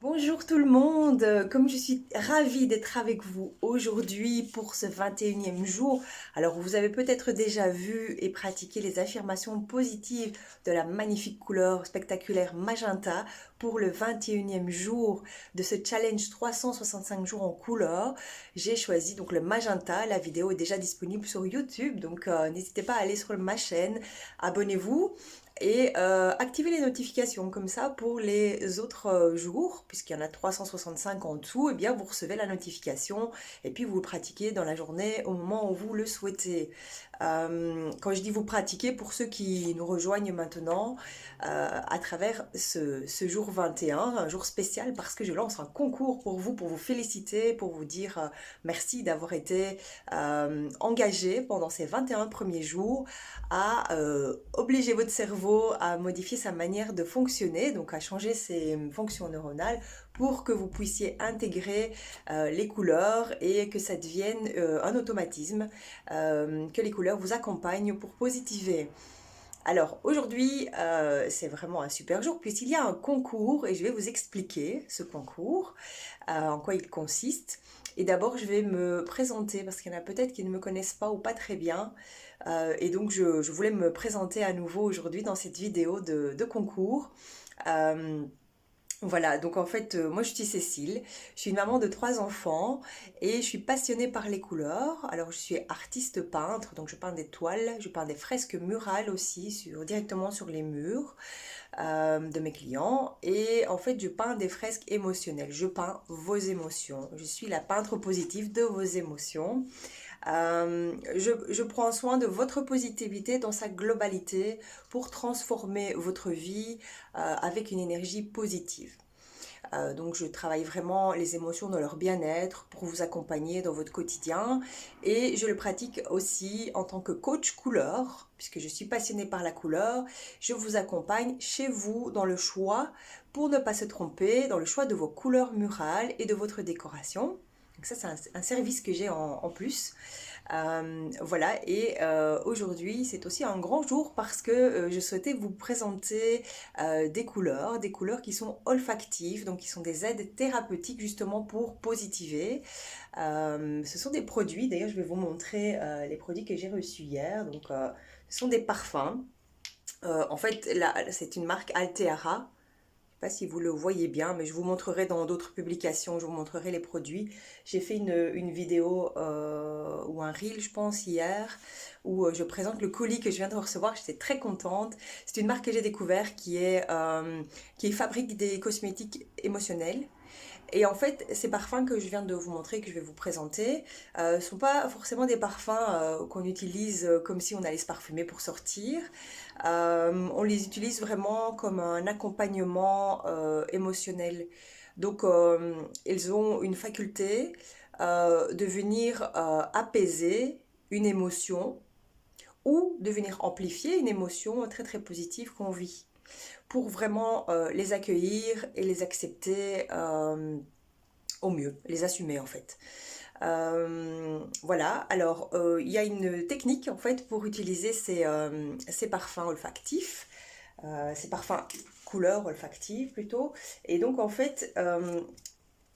Bonjour tout le monde, comme je suis ravie d'être avec vous aujourd'hui pour ce 21e jour. Alors vous avez peut-être déjà vu et pratiqué les affirmations positives de la magnifique couleur spectaculaire magenta pour le 21e jour de ce challenge 365 jours en couleur. J'ai choisi donc le magenta, la vidéo est déjà disponible sur YouTube, donc n'hésitez pas à aller sur ma chaîne, abonnez-vous et activez les notifications comme ça pour les autres jours, puisqu'il y en a 365 en dessous, et bien vous recevez la notification et puis vous le pratiquez dans la journée au moment où vous le souhaitez. Quand je dis vous pratiquez, pour ceux qui nous rejoignent maintenant, à travers ce jour 21, un jour spécial parce que je lance un concours pour vous féliciter, pour vous dire merci d'avoir été engagé pendant ces 21 premiers jours à obliger votre cerveau à modifier sa manière de fonctionner, donc à changer ses fonctions neuronales pour que vous puissiez intégrer les couleurs et que ça devienne un automatisme, que les couleurs vous accompagnent pour positiver. Alors aujourd'hui, c'est vraiment un super jour puisqu'il y a un concours et je vais vous expliquer ce concours, en quoi il consiste. Et d'abord, je vais me présenter parce qu'il y en a peut-être qui ne me connaissent pas ou pas très bien. Et donc, je voulais me présenter à nouveau aujourd'hui dans cette vidéo de concours. Euh, voilà, donc en fait, moi je suis Cécile, je suis une maman de trois enfants et je suis passionnée par les couleurs. Alors je suis artiste peintre, donc je peins des toiles, je peins des fresques murales aussi, directement sur les murs de mes clients. Et en fait, je peins des fresques émotionnelles, je peins vos émotions. Je suis la peintre positive de vos émotions. Je prends soin de votre positivité dans sa globalité pour transformer votre vie avec une énergie positive. Donc je travaille vraiment les émotions dans leur bien-être pour vous accompagner dans votre quotidien et je le pratique aussi en tant que coach couleur puisque je suis passionnée par la couleur. Je vous accompagne chez vous dans le choix pour ne pas se tromper dans le choix de vos couleurs murales et de votre décoration. Donc ça, c'est un service que j'ai en plus. Voilà, et aujourd'hui, c'est aussi un grand jour parce que je souhaitais vous présenter des couleurs qui sont olfactives, donc qui sont des aides thérapeutiques justement pour positiver. Ce sont des produits, d'ailleurs, je vais vous montrer les produits que j'ai reçus hier. Donc, ce sont des parfums. En fait, là, c'est une marque Alteara. Je ne sais pas si vous le voyez bien, mais je vous montrerai dans d'autres publications, je vous montrerai les produits. J'ai fait une vidéo ou un reel, je pense, hier, où je présente le colis que je viens de recevoir. J'étais très contente. C'est une marque que j'ai découvert qui fabrique des cosmétiques émotionnels. Et en fait, ces parfums que je viens de vous montrer, que je vais vous présenter, ne sont pas forcément des parfums qu'on utilise comme si on allait se parfumer pour sortir. On les utilise vraiment comme un accompagnement émotionnel. Donc, ils ont une faculté de venir apaiser une émotion ou de venir amplifier une émotion très très positive qu'on vit pour vraiment les accueillir et les accepter au mieux, les assumer en fait. Voilà, alors il y a une technique en fait pour utiliser ces parfums olfactifs, ces parfums couleurs olfactives plutôt. Et donc en fait,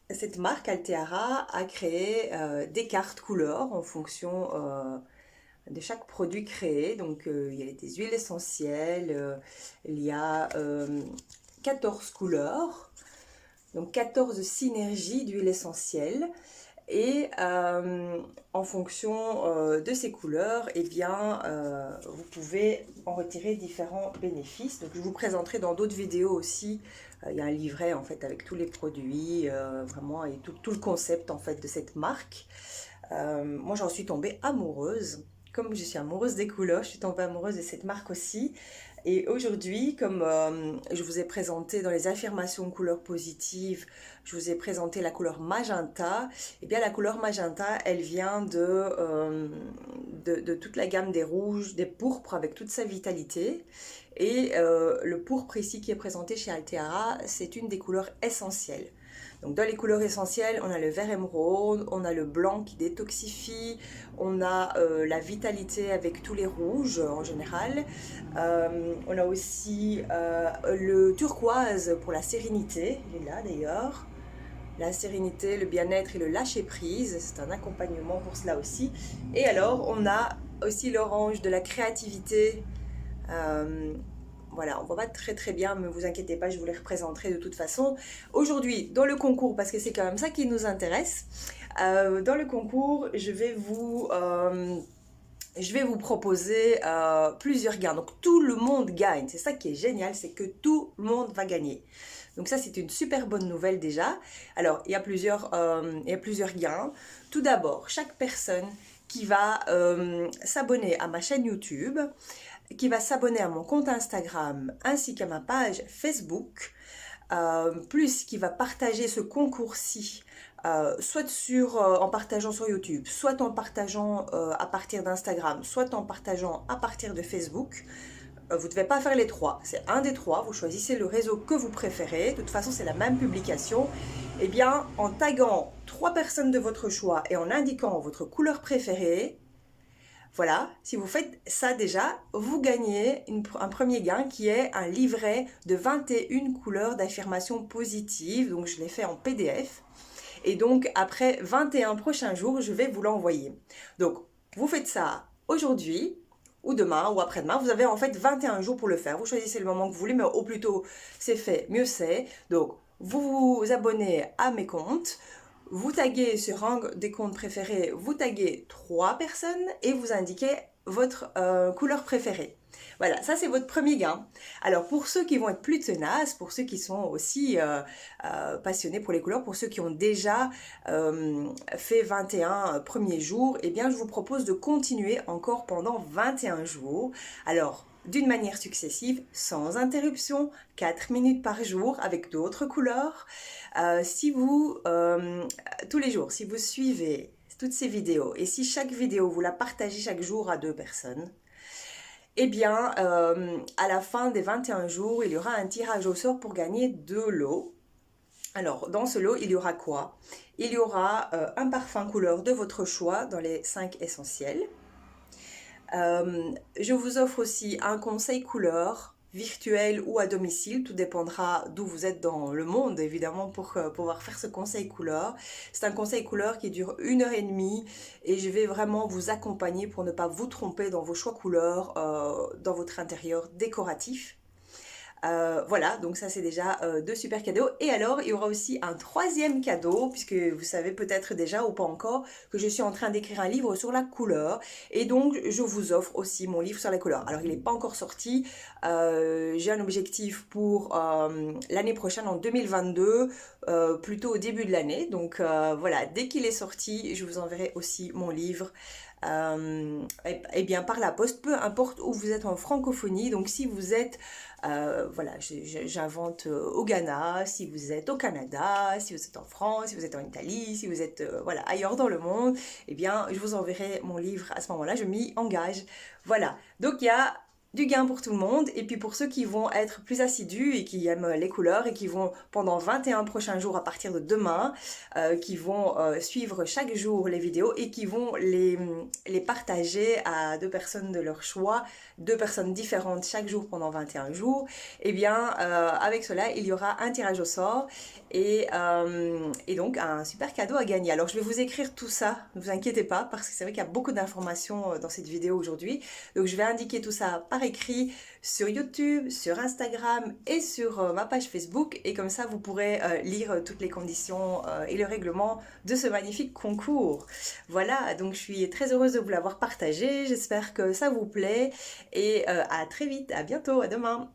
cette marque Alteara a créé des cartes couleurs en fonction de chaque produit créé. Donc il y a des huiles essentielles, il y a 14 couleurs, donc 14 synergies d'huiles essentielles. Et en fonction de ces couleurs, eh bien, vous pouvez en retirer différents bénéfices. Donc, je vous présenterai dans d'autres vidéos aussi. Il y a un livret en fait avec tous les produits, vraiment, et tout le concept en fait de cette marque. Moi, j'en suis tombée amoureuse. Comme je suis amoureuse des couleurs, je suis tombée amoureuse de cette marque aussi. Et aujourd'hui, comme je vous ai présenté dans les affirmations couleurs positives, je vous ai présenté la couleur magenta, et bien la couleur magenta, elle vient de toute la gamme des rouges, des pourpres avec toute sa vitalité. Et le pourpre ici qui est présenté chez Alteara, c'est une des couleurs essentielles. Donc dans les couleurs essentielles, on a le vert émeraude, on a le blanc qui détoxifie, on a la vitalité avec tous les rouges en général. On a aussi le turquoise pour la sérénité, il est là d'ailleurs. La sérénité, le bien-être et le lâcher-prise, c'est un accompagnement pour cela aussi. Et alors, on a aussi l'orange de la créativité. Voilà, on ne voit pas très bien, mais vous inquiétez pas, je vous les représenterai de toute façon. Aujourd'hui, dans le concours, parce que c'est quand même ça qui nous intéresse, dans le concours, je vais vous proposer plusieurs gains. Donc tout le monde gagne, c'est ça qui est génial, c'est que tout le monde va gagner. Donc ça, c'est une super bonne nouvelle déjà. Alors, il y a plusieurs gains. Tout d'abord, chaque personne qui va s'abonner à ma chaîne YouTube, qui va s'abonner à mon compte Instagram ainsi qu'à ma page Facebook, plus qui va partager ce concours-ci, soit en partageant sur YouTube, soit en partageant à partir d'Instagram, soit en partageant à partir de Facebook. Vous ne devez pas faire les trois, c'est un des trois, vous choisissez le réseau que vous préférez, de toute façon c'est la même publication. Eh bien, en taguant 3 personnes de votre choix et en indiquant votre couleur préférée, voilà, si vous faites ça déjà, vous gagnez un premier gain qui est un livret de 21 couleurs d'affirmation positive, donc je l'ai fait en PDF. Et donc après 21 prochains jours, je vais vous l'envoyer. Donc vous faites ça aujourd'hui, ou demain, ou après-demain. Vous avez en fait 21 jours pour le faire. Vous choisissez le moment que vous voulez, mais au plus tôt c'est fait, mieux c'est. Donc vous vous abonnez à mes comptes, vous taguez sur un des comptes préférés, vous taguez 3 personnes et vous indiquez votre couleur préférée. Voilà, ça c'est votre premier gain. Alors pour ceux qui vont être plus tenaces, pour ceux qui sont aussi passionnés pour les couleurs, pour ceux qui ont déjà fait 21 premiers jours, eh bien je vous propose de continuer encore pendant 21 jours. Alors d'une manière successive, sans interruption, 4 minutes par jour avec d'autres couleurs. Si vous, tous les jours, si vous suivez toutes ces vidéos et si chaque vidéo vous la partagez chaque jour à 2 personnes, eh bien, à la fin des 21 jours, il y aura un tirage au sort pour gagner 2 lots. Alors, dans ce lot, il y aura quoi? Il y aura un parfum couleur de votre choix dans les 5 essentiels. Je vous offre aussi un conseil couleur virtuel ou à domicile, tout dépendra d'où vous êtes dans le monde évidemment pour pouvoir faire ce conseil couleur. C'est un conseil couleur qui dure 1h30 et je vais vraiment vous accompagner pour ne pas vous tromper dans vos choix couleurs dans votre intérieur décoratif. Voilà, donc ça c'est déjà 2 super cadeaux. Et alors, il y aura aussi un 3e cadeau, puisque vous savez peut-être déjà ou pas encore que je suis en train d'écrire un livre sur la couleur. Et donc, je vous offre aussi mon livre sur la couleur. Alors, il n'est pas encore sorti. J'ai un objectif pour l'année prochaine, en 2022, plutôt au début de l'année. Donc, voilà, dès qu'il est sorti, je vous enverrai aussi mon livre. Et bien par la poste, peu importe où vous êtes en francophonie. Donc si vous êtes, voilà, j'invente au Ghana, si vous êtes au Canada, si vous êtes en France, si vous êtes en Italie, si vous êtes voilà, ailleurs dans le monde, eh bien je vous enverrai mon livre à ce moment-là, je m'y engage. Voilà, donc il y a du gain pour tout le monde, et puis pour ceux qui vont être plus assidus et qui aiment les couleurs et qui vont pendant 21 prochains jours à partir de demain, qui vont suivre chaque jour les vidéos et qui vont les partager à 2 personnes de leur choix, 2 personnes différentes chaque jour pendant 21 jours, et bien avec cela il y aura un tirage au sort et donc un super cadeau à gagner. Alors je vais vous écrire tout ça, ne vous inquiétez pas, parce que c'est vrai qu'il y a beaucoup d'informations dans cette vidéo aujourd'hui, donc je vais indiquer tout ça par écrit sur YouTube, sur Instagram et sur ma page Facebook, et comme ça vous pourrez lire toutes les conditions et le règlement de ce magnifique concours. Voilà, donc je suis très heureuse de vous l'avoir partagé, j'espère que ça vous plaît et à très vite, à bientôt, à demain.